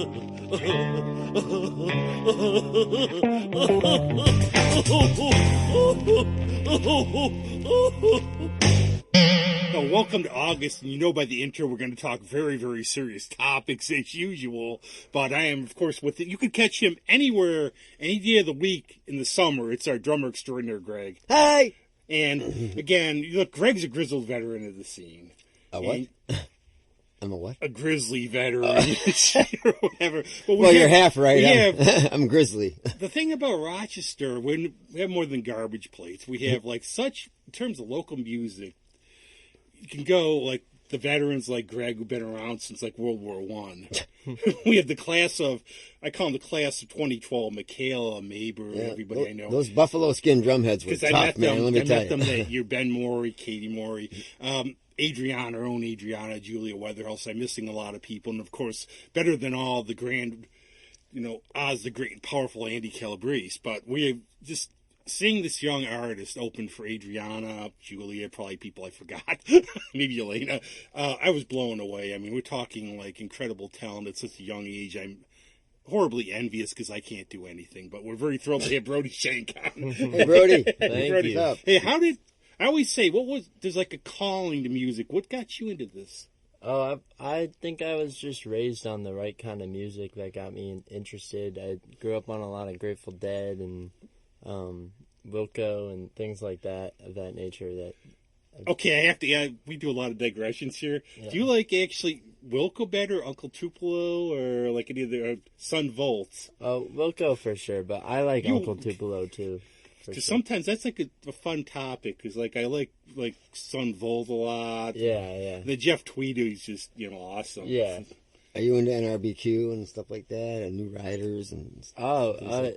Well, welcome to August, and you know by the intro we're going to talk very, very serious topics as usual. But I am, of course, with it. You can catch him anywhere, any day of the week in the summer. It's our drummer extraordinaire, Greg. Hi! And again, look, Greg's a grizzled veteran of the scene. A what? I'm a what? A grizzly veteran or whatever. But well, you're half right. I'm grizzly. The thing about Rochester, when we have more than garbage plates, we have like such, in terms of local music, you can go like the veterans like Greg who've been around since like World War I. We have the class of, I call them the class of 2012, Michaela, Maber, everybody I know. Those buffalo skin drumheads were tough, man. Let me tell you. I met them that year. Ben Morey, Katie Morey, Adriana, our own Adriana, Julia Weatherhouse. I'm missing a lot of people. And, of course, better than all, the grand, Oz the Great and powerful Andy Calabrese. But we just seeing this young artist open for Adriana, Julia, probably people I forgot, maybe Elena, I was blown away. I mean, we're talking like incredible talent at such a young age. I'm horribly envious because I can't do anything, but we're very thrilled to have Brody Schenk on. Hey, Brody. Thank you. Hey, I always say, there's like a calling to music. What got you into this? Oh, I think I was just raised on the right kind of music that got me interested. I grew up on a lot of Grateful Dead and Wilco and things like that, of that nature. Okay, I have to. We do a lot of digressions here. Yeah. Do you like actually Wilco better, Uncle Tupelo, or like any of the Son Volts? Oh, Wilco for sure, but I like Uncle Tupelo too. Because sometimes that's like a fun topic. Because like I like Son Volt a lot. Yeah. The Jeff Tweedy is just awesome. Yeah. Are you into NRBQ and stuff like that, and New Riders and things like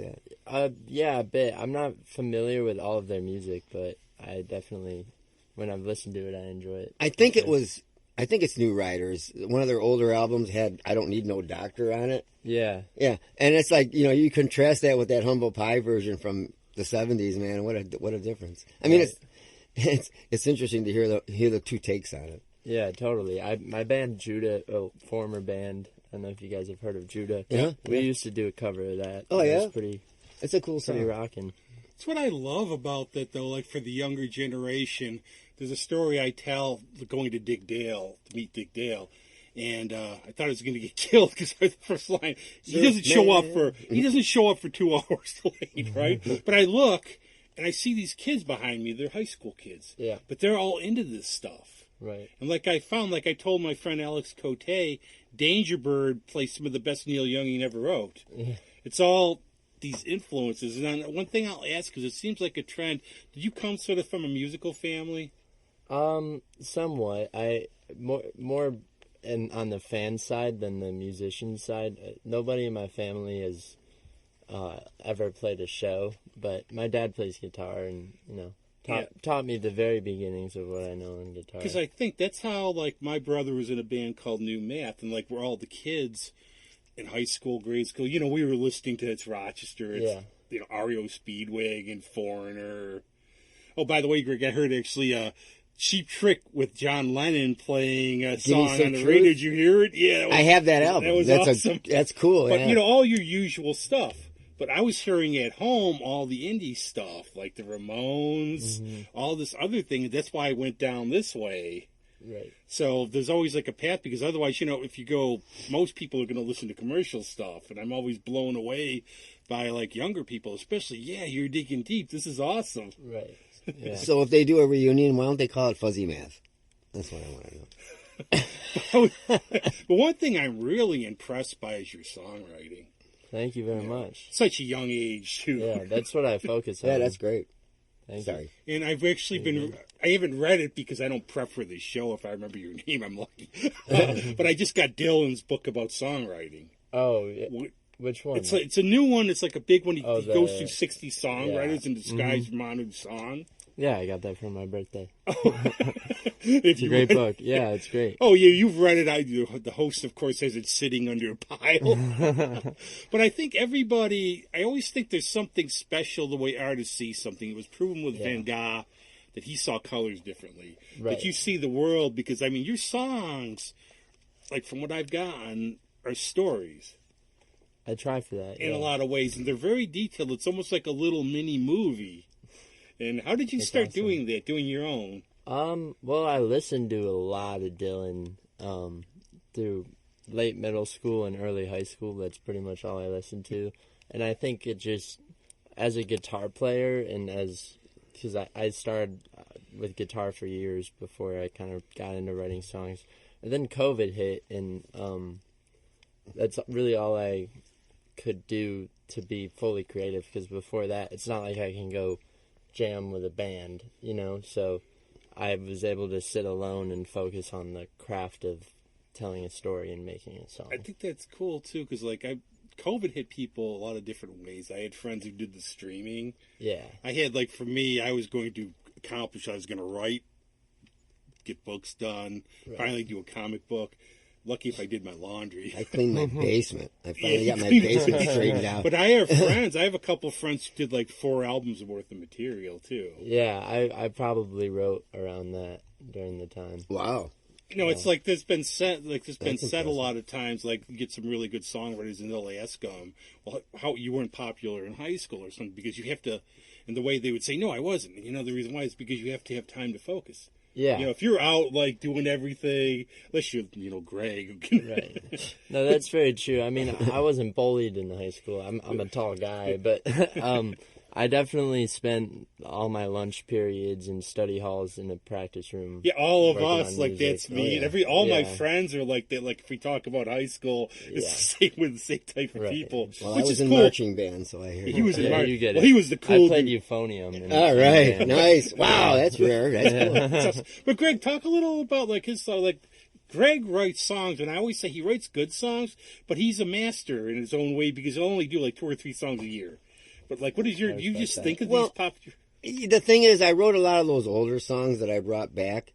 that? Yeah, a bit. I'm not familiar with all of their music, but I definitely, when I've listened to it, I enjoy it. I think it's New Riders. One of their older albums had "I Don't Need No Doctor" on it. Yeah. Yeah, and it's like you contrast that with that Humble Pie version from the '70s, man. What a difference! I mean, it's interesting to hear the two takes on it. Yeah, totally. My band Judah, former band. I don't know if you guys have heard of Judah. Yeah. We used to do a cover of that. Oh yeah, it's a cool song. Pretty rocking. That's what I love about that, though. Like for the younger generation, there's a story I tell going to meet Dick Dale. And I thought I was going to get killed because the first line, he doesn't show up for 2 hours late, right? But I look and I see these kids behind me. They're high school kids. Yeah. But they're all into this stuff. Right. And like I told my friend Alex Cote, Danger Bird plays some of the best Neil Young ever wrote. Yeah. It's all these influences. And one thing I'll ask, because it seems like a trend, did you come sort of from a musical family? Somewhat. I more on the fan side than the musician side. Nobody in my family has ever played a show, but my dad plays guitar and taught me the very beginnings of what I know on guitar. Because I think that's how, like, my brother was in a band called New Math, and, like, we're all the kids in high school, grade school. We were listening to It's Rochester, REO Speedway and Foreigner. Oh, by the way, Greg, I heard actually Cheap Trick with John Lennon playing a song on the radio. Did you hear it? Yeah. I have that album. That's awesome. That's cool. But, all your usual stuff. But I was hearing at home all the indie stuff, like the Ramones, all this other thing. That's why I went down this way. Right. So there's always like a path, because otherwise, if you go, most people are going to listen to commercial stuff. And I'm always blown away by like younger people, especially, you're digging deep. This is awesome. Right. Yeah. So if they do a reunion, why don't they call it Fuzzy Math? That's what I want to know. But one thing I'm really impressed by is your songwriting. Thank you very much. Such a young age, too. Yeah, that's what I focus on. Yeah, that's great. Sorry. And I've actually I haven't read it because I don't prep for this show. If I remember your name, I'm lucky. But I just got Dylan's book about songwriting. Oh, yeah. Which one? It's a new one. It's like a big one. He goes through 60 songwriters and describes modern song. Yeah, I got that for my birthday. It's a great book. Yeah, it's great. Oh, yeah, you've read it. The host, of course, has it sitting under a pile. But I think I always think there's something special the way artists see something. It was proven with Van Gogh that he saw colors differently. Right. That you see the world, because, your songs, like from what I've gotten, are stories. I try for that in a lot of ways, and they're very detailed. It's almost like a little mini movie. And how did you start doing that, doing your own? Well, I listened to a lot of Dylan through late middle school and early high school. That's pretty much all I listened to. And I think it just, as a guitar player, and because I started with guitar for years before I kind of got into writing songs. And then COVID hit, and that's really all I could do to be fully creative, because before that, it's not like I can go jam with a band, so I was able to sit alone and focus on the craft of telling a story and making a song. I think that's cool too, because COVID hit people a lot of different ways. I had friends who did the streaming. Yeah. I had, for me, I was going to accomplish, I was going to write, get books done, finally do a comic book. Lucky if I did my laundry. I cleaned my basement. I finally got my basement straightened out. But I have friends. I have a couple of friends who did 4 albums worth of material too. Yeah, I probably wrote around that during the time. Wow. It's like there's been said a lot of times. You get some really good songwriters, and they'll ask them, "Well, how you weren't popular in high school or something?" Because you have to, and the way they would say, "No, I wasn't." And the reason why is because you have to have time to focus. Yeah. If you're out doing everything, unless you're Greg. Right. No, that's very true. I mean, I wasn't bullied in high school. I'm a tall guy, but I definitely spent all my lunch periods in study halls in a practice room. Yeah, all of us, that's me. Oh, yeah. My friends are like that. If we talk about high school, it's the same with the same type of people. Well, which I was in cool. marching band, so I hear he was in marching. You get it. Well, he was the cool. I played dude. euphonium. All right, nice. Wow, that's rare. That's cool. But Greg, talk a little about his song. Greg writes songs, and I always say he writes good songs, but he's a master in his own way because he'll only do 2 or 3 songs a year. But what is your? Do you just think of these popular? The thing is, I wrote a lot of those older songs that I brought back.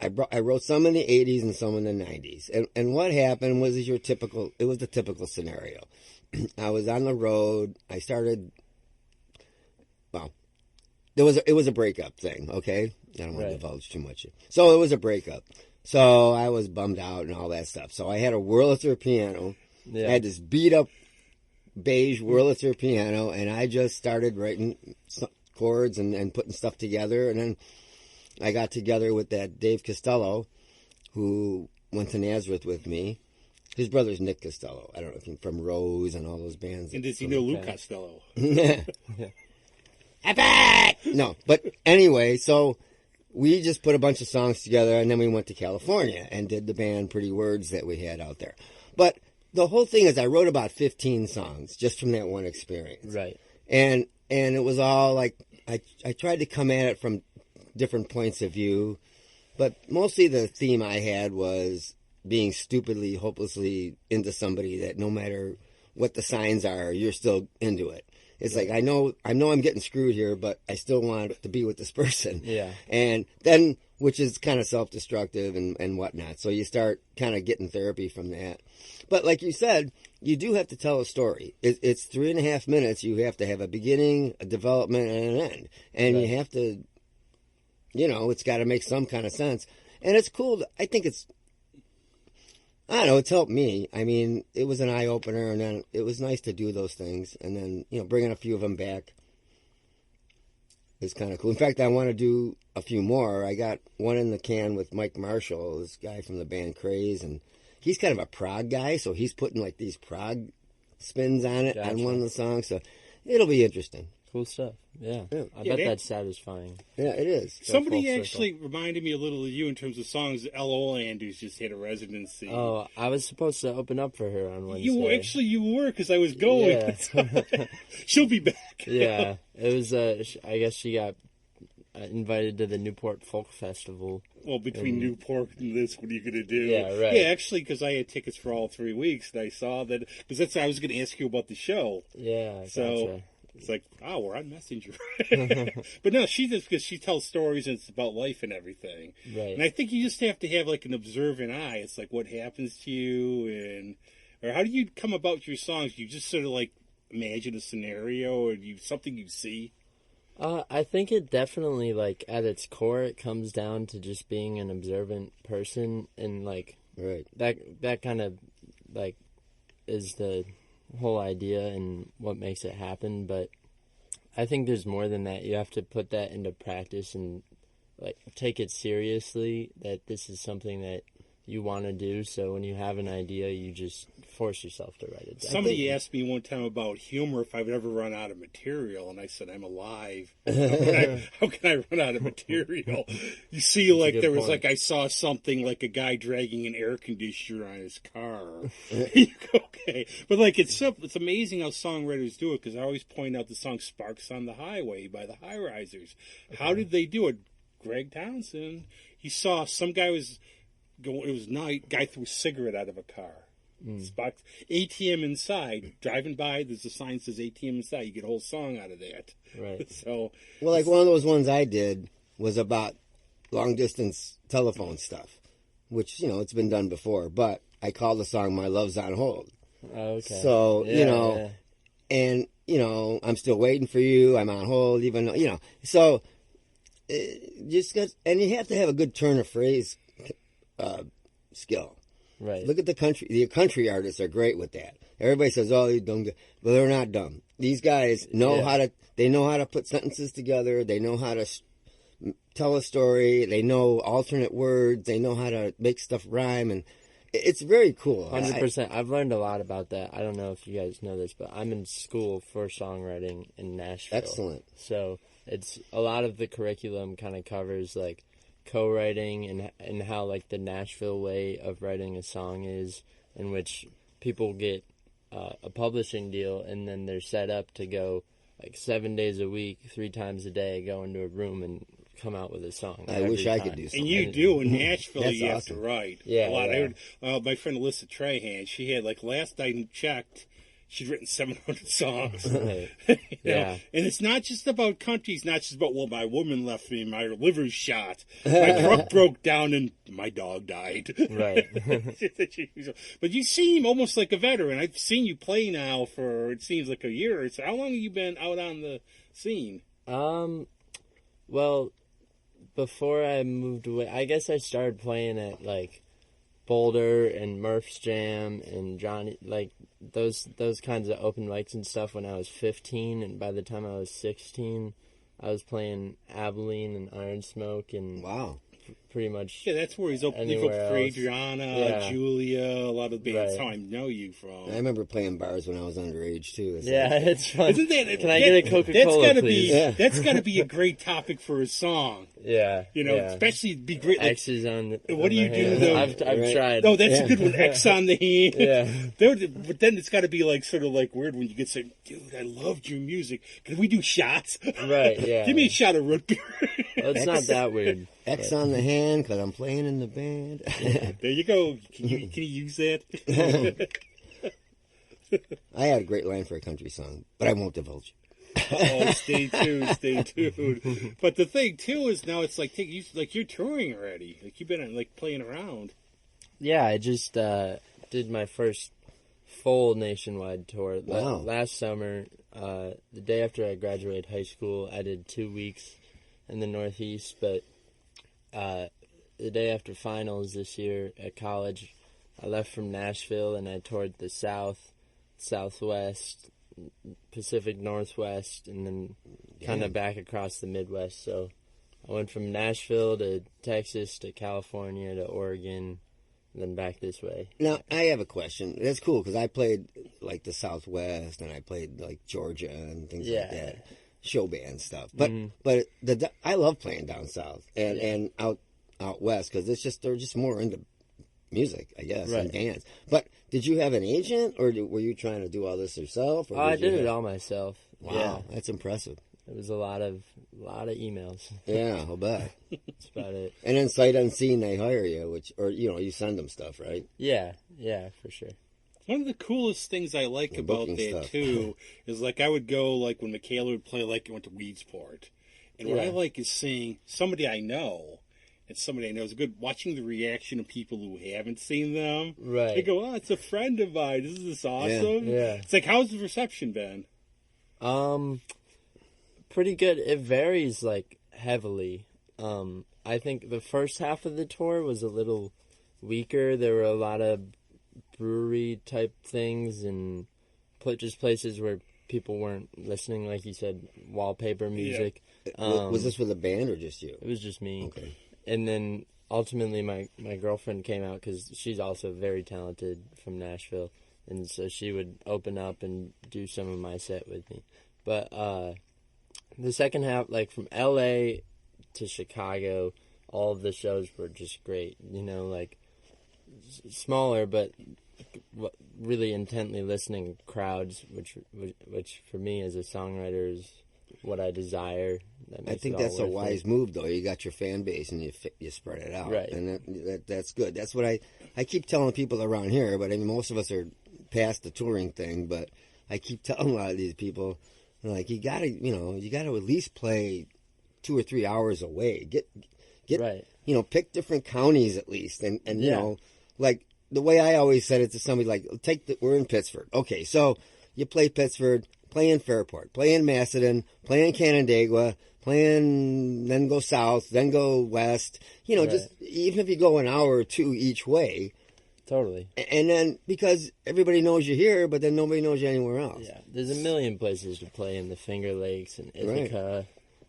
I wrote some in the 80s and some in the 90s. And what happened was it was the typical scenario. I was on the road. I started, it was a breakup thing, okay? I don't want to divulge too much. So it was a breakup. So I was bummed out and all that stuff. So I had a Wurlitzer piano. Yeah. I had this beat up beige Wurlitzer piano, and I just started writing chords and putting stuff together. And then I got together with that Dave Costello, who went to Nazareth with me. His brother's Nick Costello. I don't know if he's from Rose and all those bands. And does he know Lou Costello? No, but anyway, so we just put a bunch of songs together, and then we went to California and did the band Pretty Words that we had out there. But the whole thing is I wrote about 15 songs just from that one experience. Right. And it was all I tried to come at it from different points of view, but mostly the theme I had was being stupidly, hopelessly into somebody that no matter what the signs are, you're still into it. It's I know I'm getting screwed here, but I still want to be with this person. Yeah. And then, which is kind of self-destructive and whatnot. So you start kind of getting therapy from that. But like you said, you do have to tell a story. It's 3.5 minutes. You have to have a beginning, a development, and an end. And you have to, it's got to make some kind of sense. And it's cool. I think I don't know, it's helped me. I mean, it was an eye-opener, and then it was nice to do those things. And then, bringing a few of them back is kind of cool. In fact, I want to do a few more. I got one in the can with Mike Marshall, this guy from the band Craze, and he's kind of a prog guy, so he's putting, these prog spins on it on one of the songs. So it'll be interesting. Cool stuff. Yeah. I bet that's satisfying. Yeah, it is. Somebody actually reminded me a little of you in terms of songs. L.O. Andrews just had a residency. Oh, I was supposed to open up for her on Wednesday. You were, because I was going. Yeah. She'll be back. Yeah. It was, I guess she got invited to the Newport Folk Festival. Well, between Newport and this, what are you going to do? Yeah, right. Yeah, actually, because I had tickets for all 3 weeks, and I saw that, because I was going to ask you about the show. Yeah, so gotcha. It's we're on Messenger. But no, because she tells stories and it's about life and everything. Right. And I think you just have to have an observant eye. It's what happens to you, or how do you come about your songs? You just sort of imagine a scenario, or something you see. I think it definitely at its core, it comes down to just being an observant person, and right. that kind of is the whole idea and what makes it happen, but I think there's more than that. You have to put that into practice and like take it seriously, that this is something that you want to do. So when you have an idea, you just force yourself to write it down. Somebody asked me one time about humor, if I would ever run out of material, and I said, I'm alive. How can I run out of material? You see, like, there was, point. like, I saw something like a guy dragging an air conditioner on his car. You go, okay. But, like, it's amazing how songwriters do it, because I always point out the song Sparks on the Highway by the High Risers. Okay. How did they do it? Greg Townsend, he saw some guy was going, it was night, guy threw a cigarette out of a car. Spots, ATM inside, driving by, there's a sign that says ATM inside. You get a whole song out of that. Right. So, well, like one of those ones I did was about long distance telephone stuff, which, you know, it's been done before, but I called the song My Love's on Hold. Okay. So, you know, and, you know, I'm still waiting for you, I'm on hold, even though, you know, so just got, and you have to have a good turn of phrase skill. Right. Look at the country artists are great with that. Everybody says, "Oh, you dumb," but they're not dumb. These guys know how to. They know how to put sentences together. They know how to tell a story. They know alternate words. They know how to make stuff rhyme, and it's very cool. 100%. I've learned a lot about that. I don't know if you guys know this, but I'm in school for songwriting in Nashville. Excellent. So it's a lot of the curriculum kind of covers like co-writing and how like the Nashville way of writing a song is, in which people get a publishing deal and then they're set up to go like 7 days a week, 3 times a day, go into a room and come out with a song. I wish I could do something. And you do in Nashville. You have to write a lot. Yeah. I heard my friend Alyssa Trahan. She had, like, last I checked, she'd written 700 songs. Right. And it's not just about country. It's not just about, well, my woman left me, my liver's shot, my truck broke down, and my dog died. Right. But you seem almost like a veteran. I've seen you play now for, it seems like a year. So how long have you been out on the scene? Well, before I moved away, I guess I started playing at, like, Boulder and Murph's Jam and Johnny, like, those kinds of open mics and stuff when I was 15, and by the time I was 16, I was playing Abilene and Iron Smoke and wow, pretty much that's where you've opened for Adriana, Julia, a lot of bands. That's how I know you from. I remember playing bars when I was underage too. It's fun. Isn't that, Can I get a Coca-Cola, please? That's got to be a great topic for a song. Yeah, you know, especially it'd be great. Like, X's on. What do you do though? I've tried. Oh, that's a good one. X on the hand. Yeah. But then it's got to be like sort of like weird when you get say, "Dude, I loved your music. Can we do shots?" Right. Yeah. Give me a shot of root beer. Well, it's not that weird. X on the hand because I'm playing in the band. There you go. Can you use that? I had a great line for a country song, but I won't divulge. Oh, stay tuned. But the thing too is now it's like you're touring already. Like you've been like playing around. Yeah, I just did my first full nationwide tour last summer. The day after I graduated high school, I did 2 weeks in the Northeast, but the day after finals this year at college, I left from Nashville and I toured the South, Southwest, Pacific Northwest, and then kind of back across the Midwest. So I went from Nashville to Texas to California to Oregon, and then back this way. Now, I have a question. That's cool because I played like the Southwest and I played like Georgia and things like that. Show band stuff. But I love playing down south and out west because they're just more into music, I guess, and dance. But did you have an agent or were you trying to do all this yourself? Or I did it all myself. Wow, that's impressive. It was a lot of emails. Yeah, I'll bet. That's about it. And then sight unseen, they hire you, you send them stuff, right? Yeah, for sure. One of the coolest things I like about that stuff. Too is like I would go like when Michaela would play, like I went to Weedsport, and what I like is seeing somebody I know. And somebody I know is good watching the reaction of people who haven't seen them. Right. They go, "Oh, it's a friend of mine. Isn't this awesome?" Yeah. It's like, how's the reception been? Pretty good. It varies like heavily. I think the first half of the tour was a little weaker. There were a lot of brewery type things and just places where people weren't listening, like you said, wallpaper music. Was this with a band or just you? It was just me. Okay. And then ultimately my girlfriend came out because she's also very talented from Nashville. And so she would open up and do some of my set with me. But the second half, like from L.A. to Chicago, all of the shows were just great. You know, like smaller but really intently listening crowds, which for me as a songwriter is what I desire. I think that's a wise move, though. You got your fan base and you spread it out, right? And that's good. That's what I keep telling people around here. But I mean, most of us are past the touring thing. But I keep telling a lot of these people, like, you gotta at least play 2 or 3 hours away. Get right. Pick different counties at least, and like the way I always said it to somebody, like, we're in Pittsford. Okay, so you play Pittsford, play in Fairport, play in Macedon, play in Canandaigua, then go south, then go west. Right. Just even if you go an hour or two each way. Totally. And then, because everybody knows you're here, but then nobody knows you anywhere else. Yeah, there's a million places to play in the Finger Lakes and Ithaca,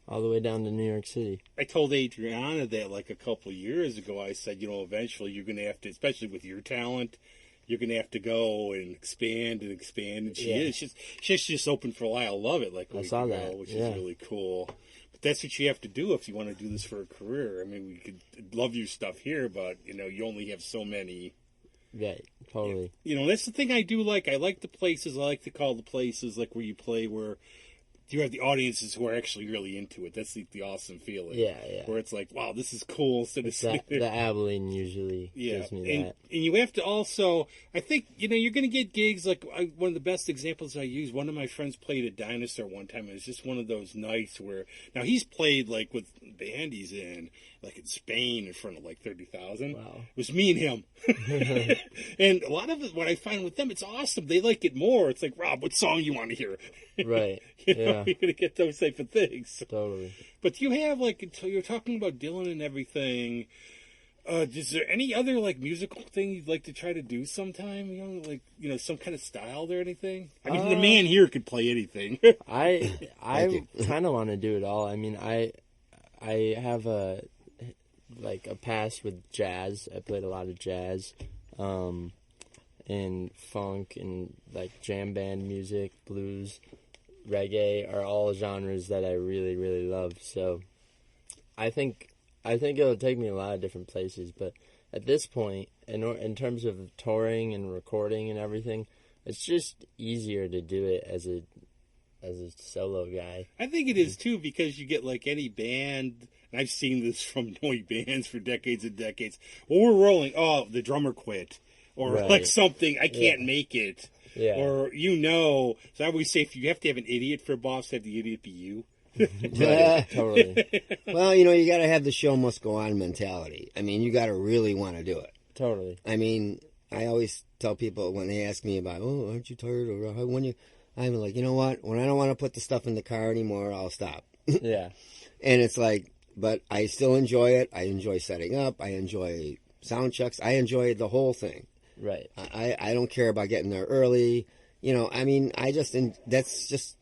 all the way down to New York City. I told Adriana that like a couple of years ago. I said, eventually you're going to have to, especially with your talent, you're going to have to go and expand. And she is. She's just open for a while. I love it. Like I saw that, which is really cool. But that's what you have to do if you want to do this for a career. I mean, we could love your stuff here, but you only have so many. Right, totally. That's the thing I do like. I like the places. I like to call the places like where you play where you have the audiences who are actually really into it. That's the awesome feeling. Yeah. Where it's like, wow, this is cool. Instead of the Abilene usually gives me that. And you have to also, I think, you're going to get gigs. Like one of the best examples I use, one of my friends played at Dinosaur one time. It was just one of those nights where, now he's played like with the band he's in, like in Spain in front of like 30,000. Wow. It was me and him. And a lot of it, what I find with them, it's awesome. They like it more. It's like, Rob, what song you want to hear? Right. You're going to get those type of things. Totally. But you have, like, until you're talking about Dylan and everything, is there any other, like, musical thing you'd like to try to do sometime? Some kind of style or anything? I mean, the man here could play anything. I kind of want to do it all. I mean, I have a past with jazz. I played a lot of jazz, and funk and, like, jam band music, blues, reggae are all genres that I really, really love. So I think it'll take me a lot of different places. But at this point, in terms of touring and recording and everything, it's just easier to do it as a solo guy. I think it is, too, because you get, like, any band, and I've seen this from knowing bands for decades and decades. Well, we're rolling, the drummer quit. Or like something, I can't make it. Yeah. Or, so I always say if you have to have an idiot for a boss, have the idiot be you. Right, totally. Well, you got to have the show must go on mentality. I mean, you got to really want to do it. Totally. I mean, I always tell people when they ask me about, aren't you tired? Or I'm like, you know what? When I don't want to put the stuff in the car anymore, I'll stop. Yeah. And it's like, but I still enjoy it. I enjoy setting up. I enjoy sound checks. I enjoy the whole thing. Right. I don't care about getting there early. I mean, that's just,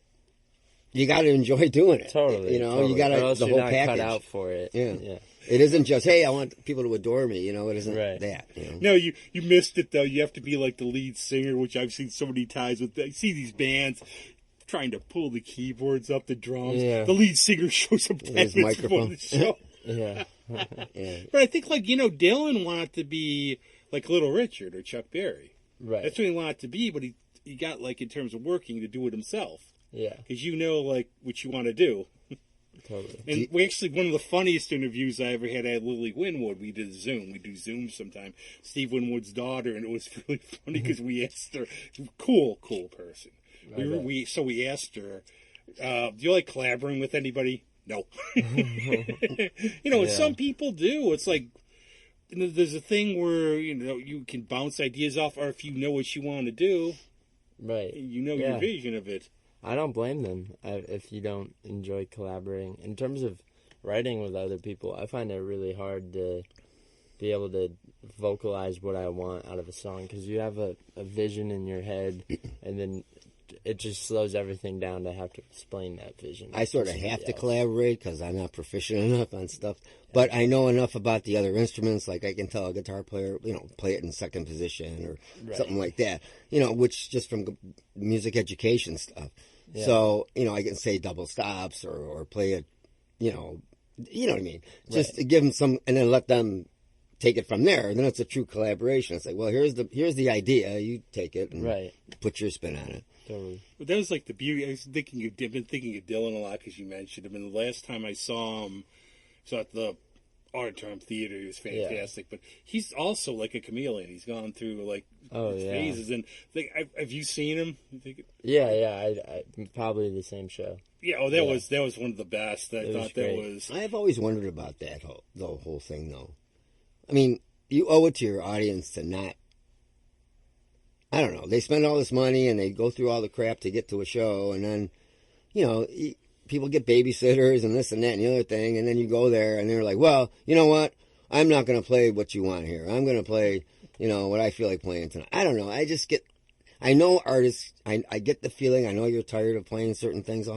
you got to enjoy doing it. Totally. Totally. You got to, the whole package. Cut out for it. Yeah. It isn't just, hey, I want people to adore me. It isn't that. No, you missed it, though. You have to be like the lead singer, which I've seen so many times. I see these bands trying to pull the keyboards up, the drums. Yeah. The lead singer shows up 10 minutes before the show. Yeah. But I think, like, Dylan wanted to be like Little Richard or Chuck Berry. Right. That's what he wanted to be, but he got, like, in terms of working, to do it himself. Yeah. Because like, what you want to do. Totally. And we actually, one of the funniest interviews I ever had, I had Lily Winwood. We did Zoom. We do Zoom sometime. Steve Winwood's daughter, and it was really funny because we asked her, cool person. So we asked her, do you like collaborating with anybody? No. Some people do. It's like, there's a thing where, you can bounce ideas off, or if you know what you want to do, right? Your vision of it. I don't blame them if you don't enjoy collaborating. In terms of writing with other people, I find it really hard to be able to vocalize what I want out of a song, because you have a vision in your head, and then it just slows everything down to have to explain that vision. I sort of have to collaborate because I'm not proficient enough on stuff. But I know enough about the other instruments. Like I can tell a guitar player, play it in second position or something like that. Which just from music education stuff. Yeah. So, I can say double stops or play it, you know what I mean? Just to give them some, and then let them take it from there. And then it's a true collaboration. It's like, well, here's the idea. You take it and put your spin on it. Totally. But that was like the beauty. I was been thinking of Dylan a lot because you mentioned him. And the last time I saw him, at the Auditorium Theater, he was fantastic. Yeah. But he's also like a chameleon. He's gone through like phases. And have you seen him? Yeah. I probably the same show. Yeah. That was one of the best. I thought that was. I have always wondered about the whole thing, though. I mean, you owe it to your audience to not. I don't know. They spend all this money and they go through all the crap to get to a show, and then, people get babysitters and this and that and the other thing, and then you go there and they're like, well, you know what? I'm not going to play what you want here. I'm going to play, what I feel like playing tonight. I don't know. I know artists, I get the feeling, I know you're tired of playing certain things,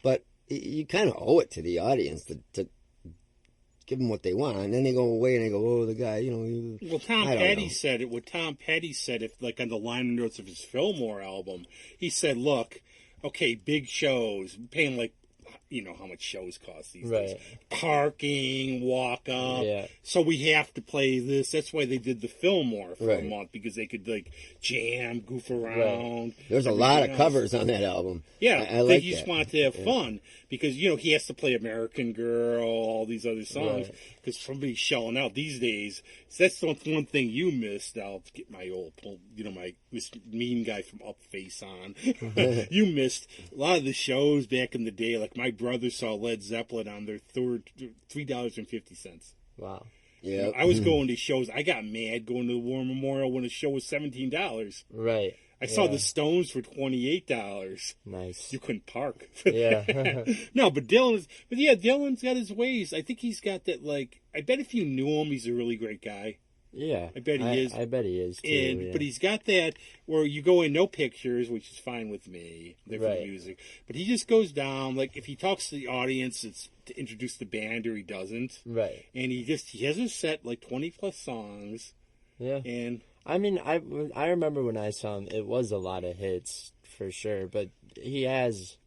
but you kind of owe it to the audience to give them what they want, and then they go away and they go, oh, the guy, Well, Tom Petty said it. What Tom Petty said, if like on the liner notes of his Fillmore album, he said, look, okay, big shows, paying like, how much shows cost these days. Parking, walk up. Yeah. So we have to play this. That's why they did the Fillmore for a month, because they could like jam, goof around. There's a lot of covers on that album. Yeah, I like they just want to have fun because he has to play American Girl, all these other songs because somebody's shelling out these days. So that's the one thing you missed. I'll get my old, my this mean guy from Up face on. You missed a lot of the shows back in the day. Like my brother saw Led Zeppelin on their $3.50. Wow. Yeah, I was going to shows. I got mad going to the War Memorial when a show was $17. Right. I saw the Stones for $28. Nice. You couldn't park. Yeah. No, but Dylan's got his ways. I think he's got that, like, I bet if you knew him, he's a really great guy. Yeah. I bet he is. I bet he is, too. But he's got that where you go in no pictures, which is fine with me. They're for music. But he just goes down, like, if he talks to the audience, it's to introduce the band, or he doesn't. Right. And he has a set, like, 20-plus songs. Yeah. And I mean, I remember when I saw him, it was a lot of hits, for sure. But he has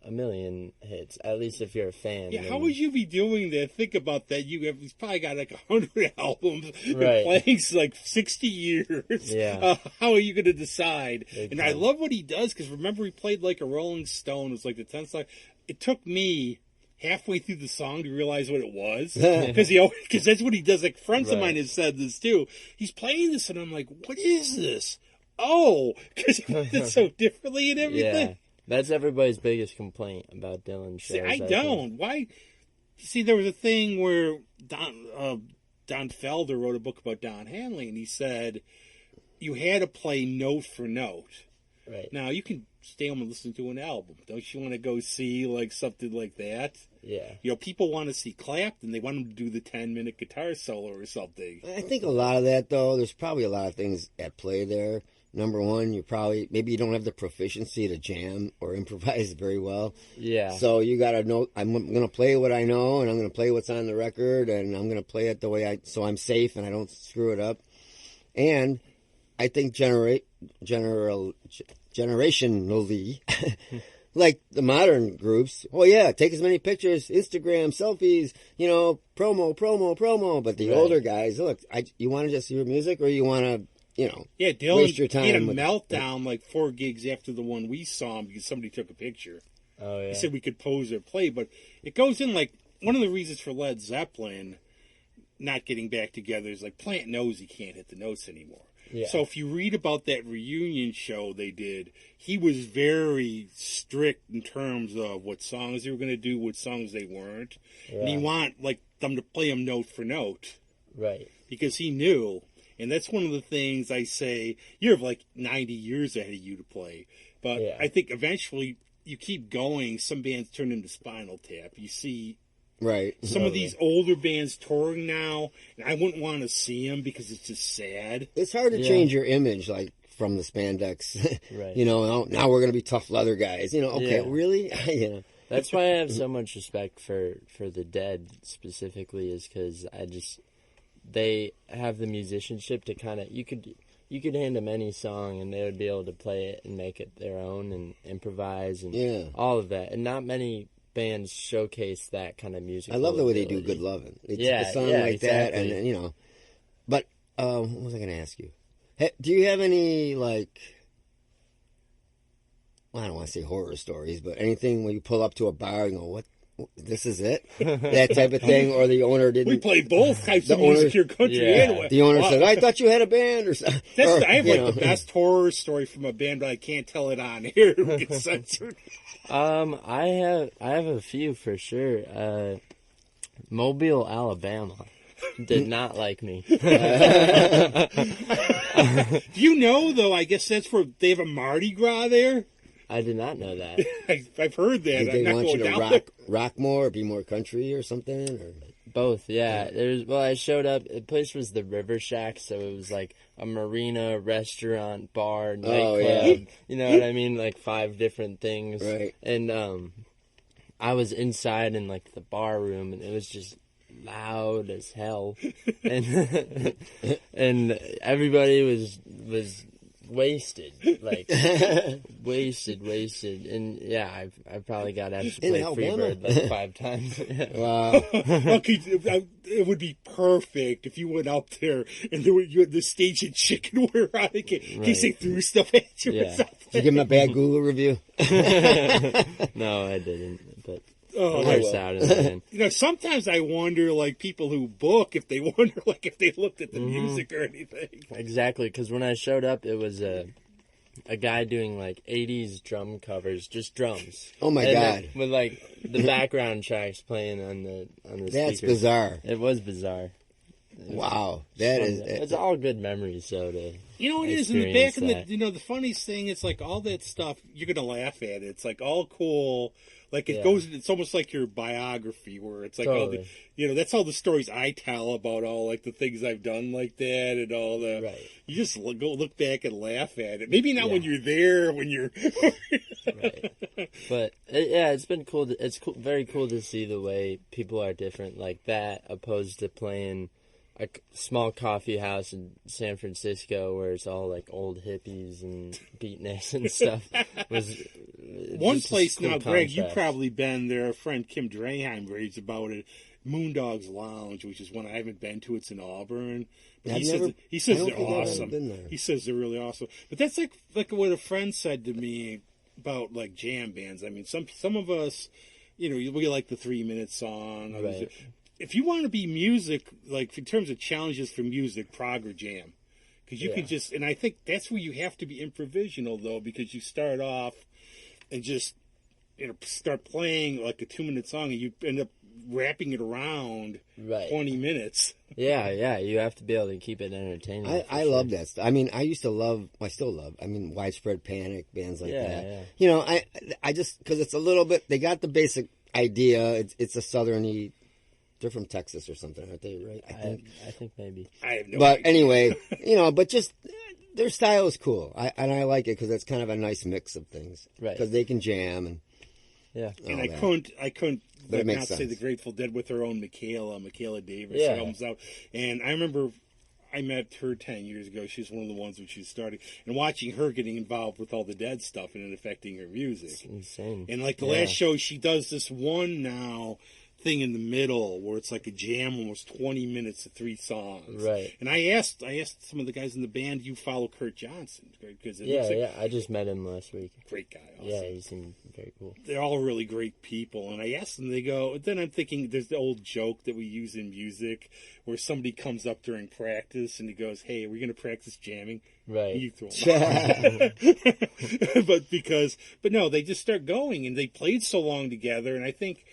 a million hits, at least if you're a fan. Yeah, how would you be doing that? Think about that. He's probably got like 100 albums, playing like 60 years. Yeah. How are you going to decide? And I love what he does, because remember he played like a Rolling Stone. It was like the 10th song. It took me halfway through the song to realize what it was, because that's what he does. Like friends of mine have said this too. He's playing this, and I'm like, what is this? Oh, because he plays it so differently and everything. Yeah. That's everybody's biggest complaint about Dylan shows. See, I don't. Why? See, there was a thing where Don Felder wrote a book about Don Henley, and he said you had to play note for note. Right. Now, you can stay home and listen to an album. Don't you want to go see like something like that? Yeah. People want to see Clapton. They want him to do the 10-minute guitar solo or something. I think a lot of that, though, there's probably a lot of things at play there. Number one, maybe you don't have the proficiency to jam or improvise very well. Yeah. So you got to know, I'm going to play what I know, and I'm going to play what's on the record, and I'm going to play it the way so I'm safe and I don't screw it up. And I think generationally, like the modern groups, take as many pictures, Instagram, selfies, promo. But the older guys, look, you want to just hear music, or you want to, Dylan waste your time. He had a meltdown like 4 gigs after the one we saw him because somebody took a picture. Oh, yeah. He said we could pose or play, but it goes in like one of the reasons for Led Zeppelin not getting back together is like Plant knows he can't hit the notes anymore. Yeah. So if you read about that reunion show they did, he was very strict in terms of what songs they were going to do, what songs they weren't. Yeah. And he want like them to play them note for note. Right. Because he knew. And that's one of the things I say, you have like 90 years ahead of you to play. But I think eventually you keep going, some bands turn into Spinal Tap. You see some of these older bands touring now, and I wouldn't want to see them because it's just sad. It's hard to change your image like from the spandex. Right. You know, now we're going to be tough leather guys. You know, okay, Yeah. really? You know. That's why I have so much respect for the Dead specifically, is because they have the musicianship to kind of, you could hand them any song and they would be able to play it and make it their own and improvise and all of that. And not many bands showcase that kind of music. I love the way they do Good Lovin'. It's a song like exactly. that, and you know. But what was I going to ask you? Do you have any, like, well, I don't want to say horror stories, but anything when you pull up to a bar and go, what, this is it? That type of thing, or the owner didn't... We play both types of music here, country and the owner said, I thought you had a band or something. I have like the best horror story from a band, but I can't tell it on here. It gets censored. I have a few for sure. Mobile, Alabama did not like me. Do you know, though, I guess that's for, they have a Mardi Gras there? I did not know that. I've heard that. Did they want you to rock more, or be more country or something? Or? Both, yeah. I showed up, the place was the River Shack, so it was like a marina, restaurant, bar, nightclub. You know what I mean? Like 5 different things. Right. And I was inside in like the bar room, and it was just loud as hell. And and everybody was wasted, like wasted, and yeah, I probably got asked to play Freebird like 5 times. Wow. Okay, it would be perfect if you went up there and you had the stage and chicken were on it in case they threw stuff at you. Yeah. Or something. Did you give him a bad Google review? No, I didn't, but Oh, works out in the end. You know, sometimes I wonder, like, people who book, if they wonder, like, if they looked at the music or anything. Exactly, because when I showed up, it was a guy doing, like, 80s drum covers, just drums. Oh, my God. With, like, the background tracks playing on the speakers. That's bizarre. It was bizarre. Wow. That is... It's all good memories, so to You know, it is. In the back of the, you know, the funniest thing, it's like all that stuff, you're going to laugh at it. It's like all cool. Like it goes, it's almost like your biography where it's like all the, you know, that's all the stories I tell about all like the things I've done like that and all the, you just go look back and laugh at it. Maybe not when you're there, when you're, right. But it's been cool. It's very cool to see the way people are different like that, opposed to playing a small coffee house in San Francisco where it's all like old hippies and beatniks and stuff. Was one place cool now, contrast. Greg, you've probably been there. A friend Kim Draheim raves about it. Moondog's Lounge, which is one I haven't been to. It's in Auburn. But he says they're awesome. He says they're really awesome. But that's like what a friend said to me about like jam bands. I mean, some of us, you know, we like the 3-minute song. Right. If you want to be music, like in terms of challenges for music, prog or jam, because you can just, and I think that's where you have to be improvisational though, because you start off and just, you know, start playing like a 2-minute song and you end up wrapping it around 20 minutes. Yeah, you have to be able to keep it entertaining. I love that stuff. I mean, I used to love, I still love, I mean, Widespread Panic, bands like that. Yeah. You know, I just, because it's a little bit, they got the basic idea. It's a southerny. They're from Texas or something, aren't they? Right? I think maybe. I have no But idea. anyway, you know, but just their style is cool. I like it because it's kind of a nice mix of things. Right. Because they can jam and And I couldn't But it makes not sense. say the Grateful Dead with her own Michaela Davis comes out. And I remember I met her 10 years ago. She was one of the ones when she was starting. And watching her getting involved with all the Dead stuff and it affecting her music. It's insane. And like the last show, she does this one now thing in the middle where it's like a jam, almost 20 minutes of 3 songs. Right. And I asked some of the guys in the band, you follow Kurt Johnson? Because I just met him last week. Great guy. Also. Yeah, he seemed very cool. They're all really great people. And I asked them, they go, then I'm thinking there's the old joke that we use in music where somebody comes up during practice and he goes, hey, are we going to practice jamming? Right. You throw them out. But no, they just start going and they played so long together. And I think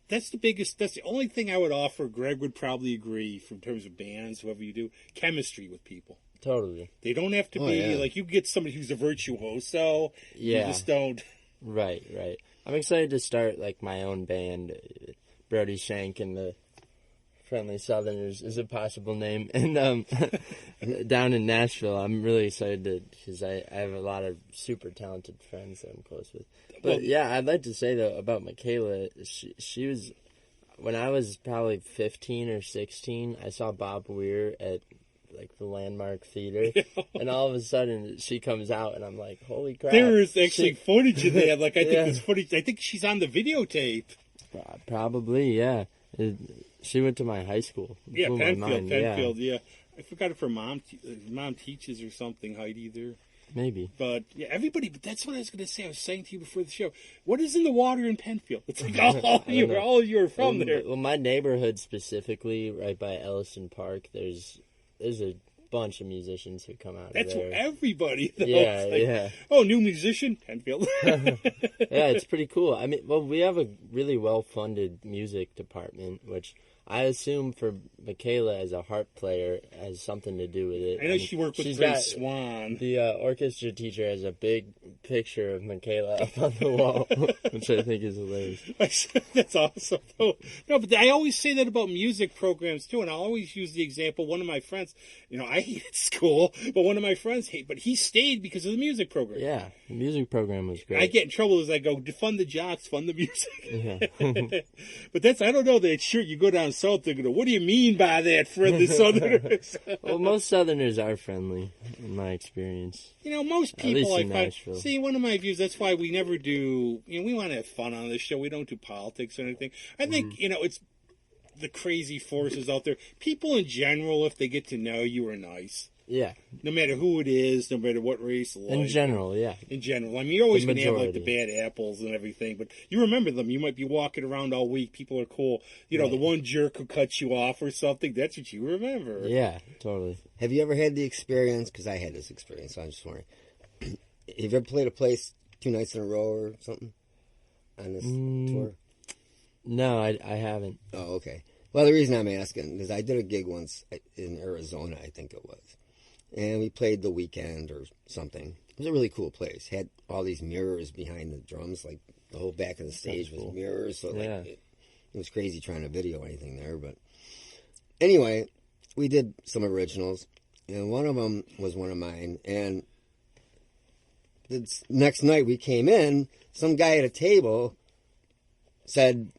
that's the only thing I would offer. Greg would probably agree from terms of bands, whoever you do, chemistry with people. Totally. They don't have to be like you get somebody who's a virtuoso. Yeah. You just don't. Right. I'm excited to start like my own band, Brody Schenk and the Friendly Southerners is a possible name. And down in Nashville, I'm really excited because I have a lot of super talented friends that I'm close with. But yeah, I'd like to say though about Michaela, she was, when I was probably 15 or 16, I saw Bob Weir at like the Landmark Theater, and all of a sudden she comes out, and I'm like, holy crap! There is actually footage of that. Like I think there's footage. I think she's on the videotape. Probably, yeah. She went to my high school. Yeah, Penfield. Yeah. I forgot if her mom teaches or something, Heidi, there. Maybe. But, yeah, everybody, but that's what I was going to say. I was saying to you before the show. What is in the water in Penfield? It's like all you are from there. Well, my neighborhood specifically, right by Ellison Park, there's a bunch of musicians who come out That's of there. everybody, though. Yeah, like, yeah. Oh, new musician? Penfield. Yeah, it's pretty cool. I mean, well, we have a really well-funded music department, which I assume for Michaela as a harp player has something to do with it. I know she worked with Prince Swan. The orchestra teacher has a big picture of Michaela up on the wall, which I think is hilarious. That's awesome. No, but I always say that about music programs, too, and I'll always use the example. One of my friends, I hated school, but one of my friends but he stayed because of the music program. Yeah, the music program was great. I get in trouble as I go, fund the jocks, fund the music. Yeah. But I don't know that shirt you go down south, they're going to, what do you mean by that, friendly Southerners? Well, most Southerners are friendly, in my experience. Most people I find. See, one of my views, that's why we never do, we want to have fun on this show. We don't do politics or anything. I think, it's the crazy forces out there. People in general, if they get to know you, are nice. Yeah. No matter who it is, no matter what race. In general, yeah. In general. I mean, you're always going to have, like, the bad apples and everything, but you remember them. You might be walking around all week. People are cool. The one jerk who cuts you off or something, that's what you remember. Yeah, totally. Have you ever had the experience, because I had this experience, so I'm just wondering, have you ever played a place 2 nights in a row or something on this tour? No, I haven't. Oh, okay. Well, the reason I'm asking is I did a gig once in Arizona, I think it was. And we played the weekend or something. It was a really cool place. Had all these mirrors behind the drums, like the whole back of the stage was mirrors. So it was crazy trying to video anything there. But anyway, we did some originals, and one of them was one of mine. And the next night we came in, some guy at a table said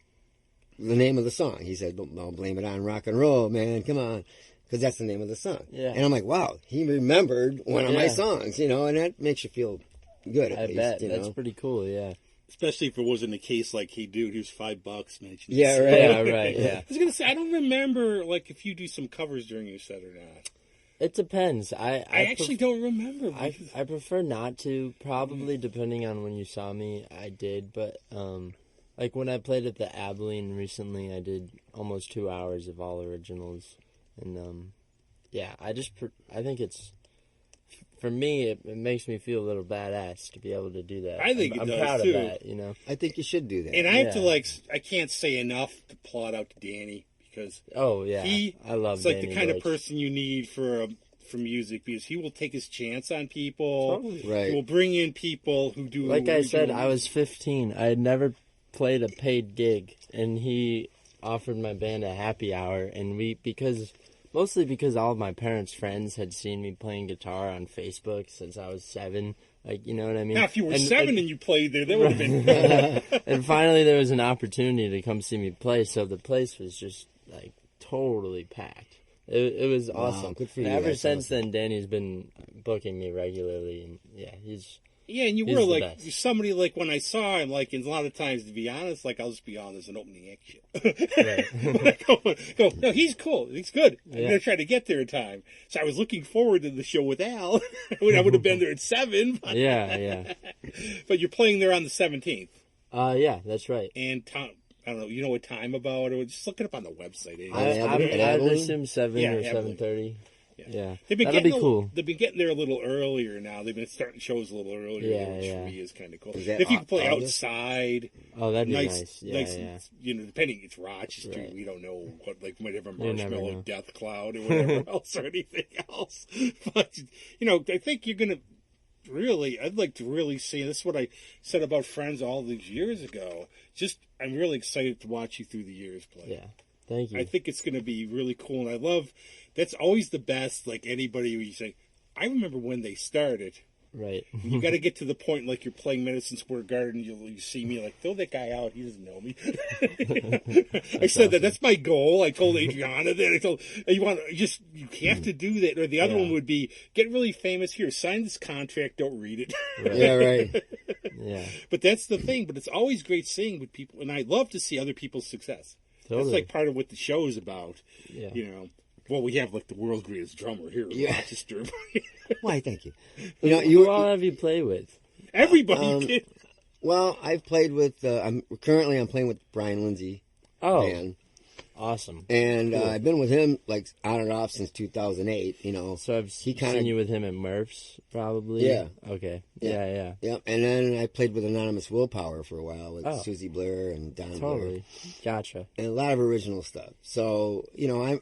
the name of the song. He said, "I'll blame it on rock and roll, man. Come on." Because that's the name of the song. Yeah. And I'm like, wow, he remembered one of my songs, and that makes you feel good at least. I bet. That's pretty cool, yeah. Especially if it wasn't a case like, hey, dude, here's $5, man. Yeah, right. Yeah, right, yeah. I was going to say, I don't remember, like, if you do some covers during your set or not. It depends. I actually don't remember. I prefer not to, probably, depending on when you saw me, I did. But, like, when I played at the Abilene recently, I did almost 2 hours of all originals. And, yeah, I think it's, for me, it makes me feel a little badass to be able to do that. I think I'm it does, proud too. of that, I think you should do that. And I have to, I can't say enough to plot out to Danny, because I love he's like Danny the kind Deutsch. of person you need for music, because he will take his chance on people. Totally. Right. He will bring in people who do. Like I said, I was 15. I had never played a paid gig, and he offered my band a happy hour, and mostly because all of my parents' friends had seen me playing guitar on Facebook since I was 7. Like, you know what I mean? Now, if you were 7 and you played there, that would have been. And finally, there was an opportunity to come see me play, so the place was just like totally packed. It was awesome. Good for you. And ever That's since awesome. then, Danny's been booking me regularly, and he's. Yeah, and you He's were the like best. somebody, like, when I saw him, like, and a lot of times, to be honest, like, I'll just be on as an opening act. Right. No, he's cool. He's good. I'm Yeah. going to try to get there in time. So I was looking forward to the show with Al. I would have been there at 7. But, Yeah. but you're playing there on the 17th. Yeah, that's right. And Tom, I don't know, you know what time about? Or just look it up on the website. At I'd Abilene? assume 7 Yeah, or Abilene. 7:30. Yeah, They've been that'll be getting cool. They've been getting there a little earlier now. They've been starting shows a little earlier, which Yeah. for me is kind of cool. Is that If you can play August? outside, Oh, that'd be nice. Yeah, nice, yeah. depending, it's Rochester. Right. We don't know what, like, might have a You never marshmallow know. death cloud or whatever else or anything else. But I think you're gonna really. I'd like to really see. This is what I said about Friends all these years ago. I'm really excited to watch you through the years play. Yeah. Thank you. I think it's going to be really cool, and I love. That's always the best. Like anybody, who you say, I remember when they started. Right. You got to get to the point like you're playing Madison Square Garden. You see me like, throw that guy out. He doesn't know me. I said that. That's my goal. I told Adriana that. I told you have to do that. Or the other one would be get really famous. Here, sign this contract. Don't read it. Right. Yeah, right. Yeah. But that's the thing. But it's always great seeing with people, and I love to see other people's success. Totally. That's like part of what the show is about. Yeah. You know. Well, we have like the world's greatest drummer here in Rochester. Why, thank you. Who all have you played with? Everybody kid. Well, I've played with. I'm playing with Brian Lindsay. Oh, band. awesome. And I've been with him like on and off since 2008. You know, So I've seen you with him at Murph's, probably. Yeah. Okay. Yeah. Yeah. Yep. And then I played with Anonymous Willpower for a while with Susie Blair and Don Blair. Totally. Gotcha. And a lot of original stuff. So,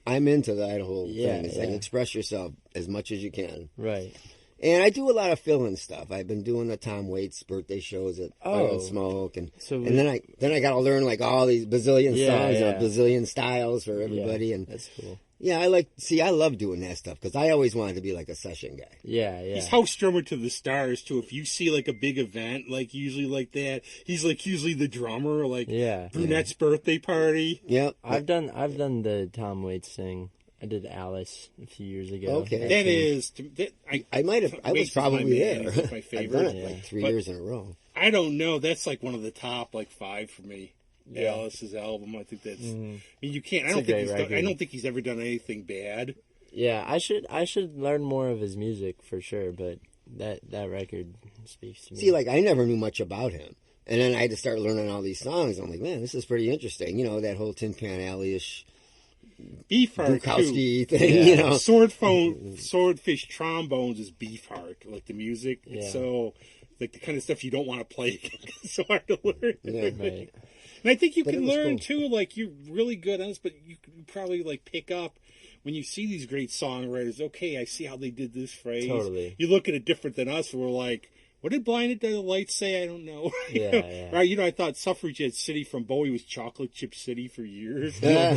I'm into that whole thing. It's like Yeah. express yourself as much as you can. Right. And I do a lot of fill-in stuff. I've been doing the Tom Waits birthday shows at Fire and Smoke, and then I got to learn like all these bazillion songs and a bazillion styles for everybody. Yeah, and that's cool. Yeah, I love doing that stuff because I always wanted to be like a session guy. Yeah. He's house drummer to the stars too. If you see like a big event, like usually like that, he's like usually the drummer. Like Brunette's birthday party. Yep. I've done the Tom Waits thing. I did Alice a few years ago. Okay. I might have. I was probably there. He's my favorite. I've done it like 3 years in a row. I don't know. That's like one of the top like 5 for me. Yeah. Alice's album. I think that's. I mean, you can't. I don't think he's ever done anything bad. Yeah, I should learn more of his music for sure. But that record speaks to me. See, like I never knew much about him, and then I had to start learning all these songs. I'm like, man, this is pretty interesting. That whole Tin Pan Alley-ish. Beefheart Bukowski thing, Swordfish Trombones is Beefheart, like the music. Yeah. So, like the kind of stuff you don't want to play. It's so hard to learn. Yeah, right. And I think you can learn cool. too. Like you're really good on this, but you can probably like pick up when you see these great songwriters. Okay, I see how they did this phrase. Totally. You look at it different than us. We're like, what did Blinded by the Light say? I don't know. Yeah. Right? I thought Suffragette City from Bowie was Chocolate Chip City for years. Yeah.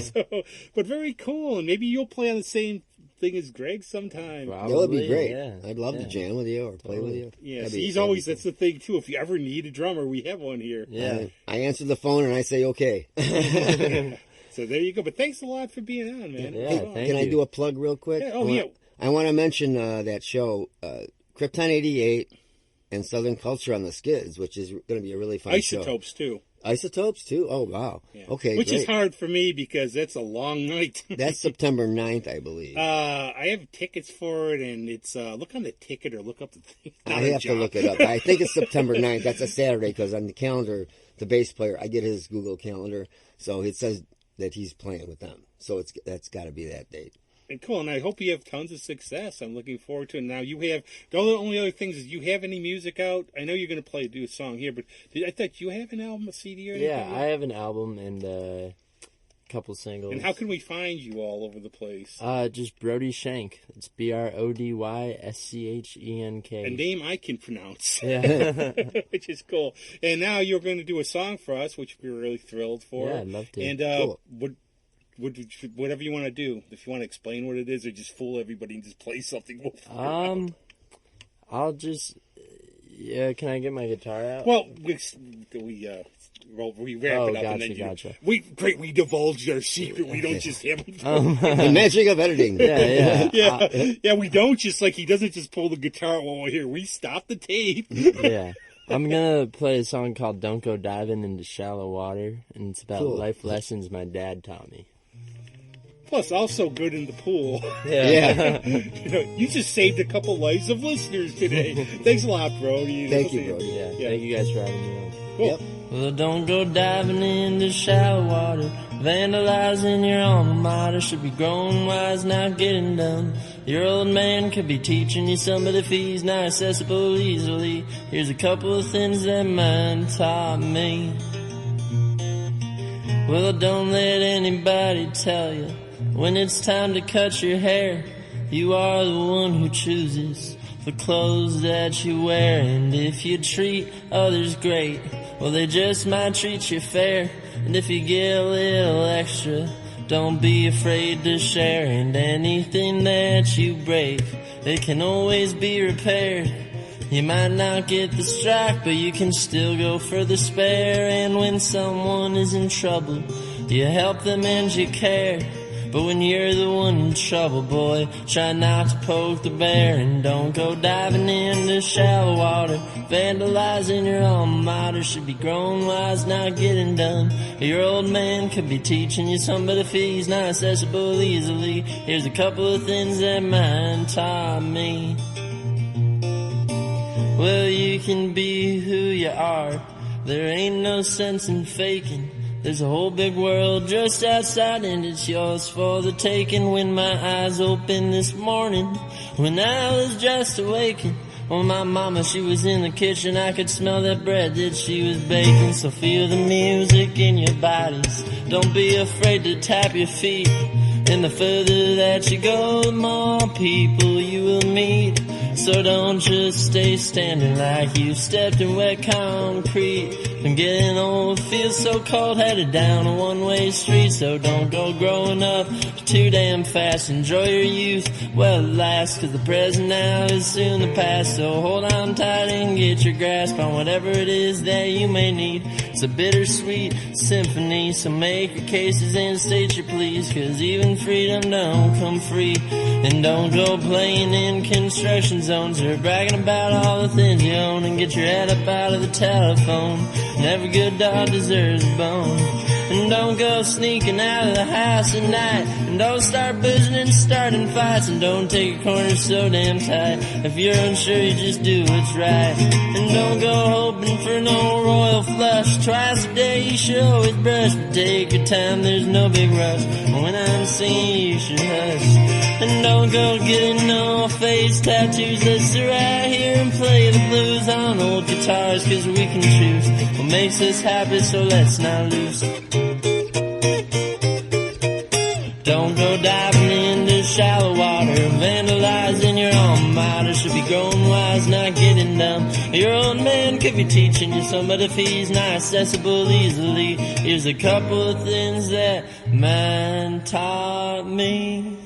But very cool. And maybe you'll play on the same thing as Greg sometime. That would be great. Yeah. I'd love to jam with you or play with you. Yeah, so that's the thing, too. If you ever need a drummer, we have one here. Yeah. I answer the phone and I say, okay. So there you go. But thanks a lot for being on, man. Yeah, Thank thank Can I you. do a plug real quick? I want to mention that show, Krypton 88 and Southern Culture on the Skids, which is going to be a really fun show. Isotopes, too. Isotopes, too? Oh, wow. Yeah. Okay, Which is great. hard for me because that's a long night. That's September 9th, I believe. I have tickets for it, and it's look on the ticket or look up the thing. I have to look it up. I think it's September 9th. That's a Saturday because on the calendar, the bass player, I get his Google Calendar, so it says that he's playing with them. So that's got to be that date. And cool, and I hope you have tons of success. I'm looking forward to it. Now, you have, the only other things is, you have any music out? I know you're going to do a song here, but I thought you have an album, a CD or anything? Yeah, I have an album and a couple singles. And how can we find you all over the place? Just Brody Schenk. It's BrodySchenk. A name I can pronounce. Yeah. Which is cool. And now you're going to do a song for us, which we're really thrilled for. Yeah, I'd love to. And Cool. whatever you want to do, if you want to explain what it is or just fool everybody and just play something. I'll just... Yeah, can I get my guitar out? Well, we wrap it up and then gotcha. we divulged our secret. We don't just have The magic of editing. yeah. We don't just he doesn't just pull the guiar while we're here. We stop the tape. Yeah. I'm gonna play a song called "Don't Go Diving into Shallow Water," and it's about life lessons my dad taught me. Plus, also good in the pool. Yeah. You just saved a couple lives of listeners today. Thanks a lot, Brody. Thank you, Brody. Yeah. Thank you guys for having me on. Cool. Yep. Well, don't go diving into shallow water, vandalizing your alma mater. Should be growing wise, not getting dumb. Your old man could be teaching you some of the fees, not accessible easily. Here's a couple of things that mine taught me. Well, don't let anybody tell you when it's time to cut your hair. You are the one who chooses the clothes that you wear. And if you treat others great, well, they just might treat you fair. And if you get a little extra, Don't be afraid to share, and anything that you break, it can always be repaired. You might not get the strike, but you can still go for the spare. And when someone is in trouble, you help them and you care. But when you're the one in trouble, boy, try not to poke the bear. And don't go diving into shallow water, vandalizing your alma mater. Should be growing wise, not getting done. Your old man could be teaching you some, but if he's not accessible easily, here's a couple of things that mine taught me. Well, you can be who you are. There ain't no sense in faking. There's a whole big world just outside, and it's yours for the taking. When my eyes opened this morning, when I was just awakened, well, my mama, she was in the kitchen. I could smell that bread that she was baking. So feel the music in your bodies. Don't be afraid to tap your feet. And the further that you go, the more people you will meet. So don't just stay standing like you stepped in wet concrete. I'm getting old, feels so cold, headed down a one-way street. So don't go growing up too damn fast. Enjoy your youth while it lasts, 'cause the present now is soon the past. So hold on tight and get your grasp on whatever it is that you may need. It's a bittersweet symphony, so make your cases and state your pleas, 'cause even freedom don't come free. And don't go playing in construction zones or bragging about all the things you own. And get your head up out of the telephone, and every good dog deserves a bone. And don't go sneaking out of the house at night, and don't start boozing and starting fights. And don't take a corner so damn tight. If you're unsure, you just do what's right. And don't go hoping for no royal flush. Twice a day you should always brush, but take your time, there's no big rush. When I'm singing, you should hush. And don't go getting no face tattoos. Let's sit right here and play the blues on old guitars, 'cause we can choose what makes us happy, so let's not lose. Don't go diving into shallow water, vandalizing your alma mater. Should be growing wise, not getting dumb. Your old man could be teaching you some, but if he's not accessible easily, here's a couple of things that mine taught me.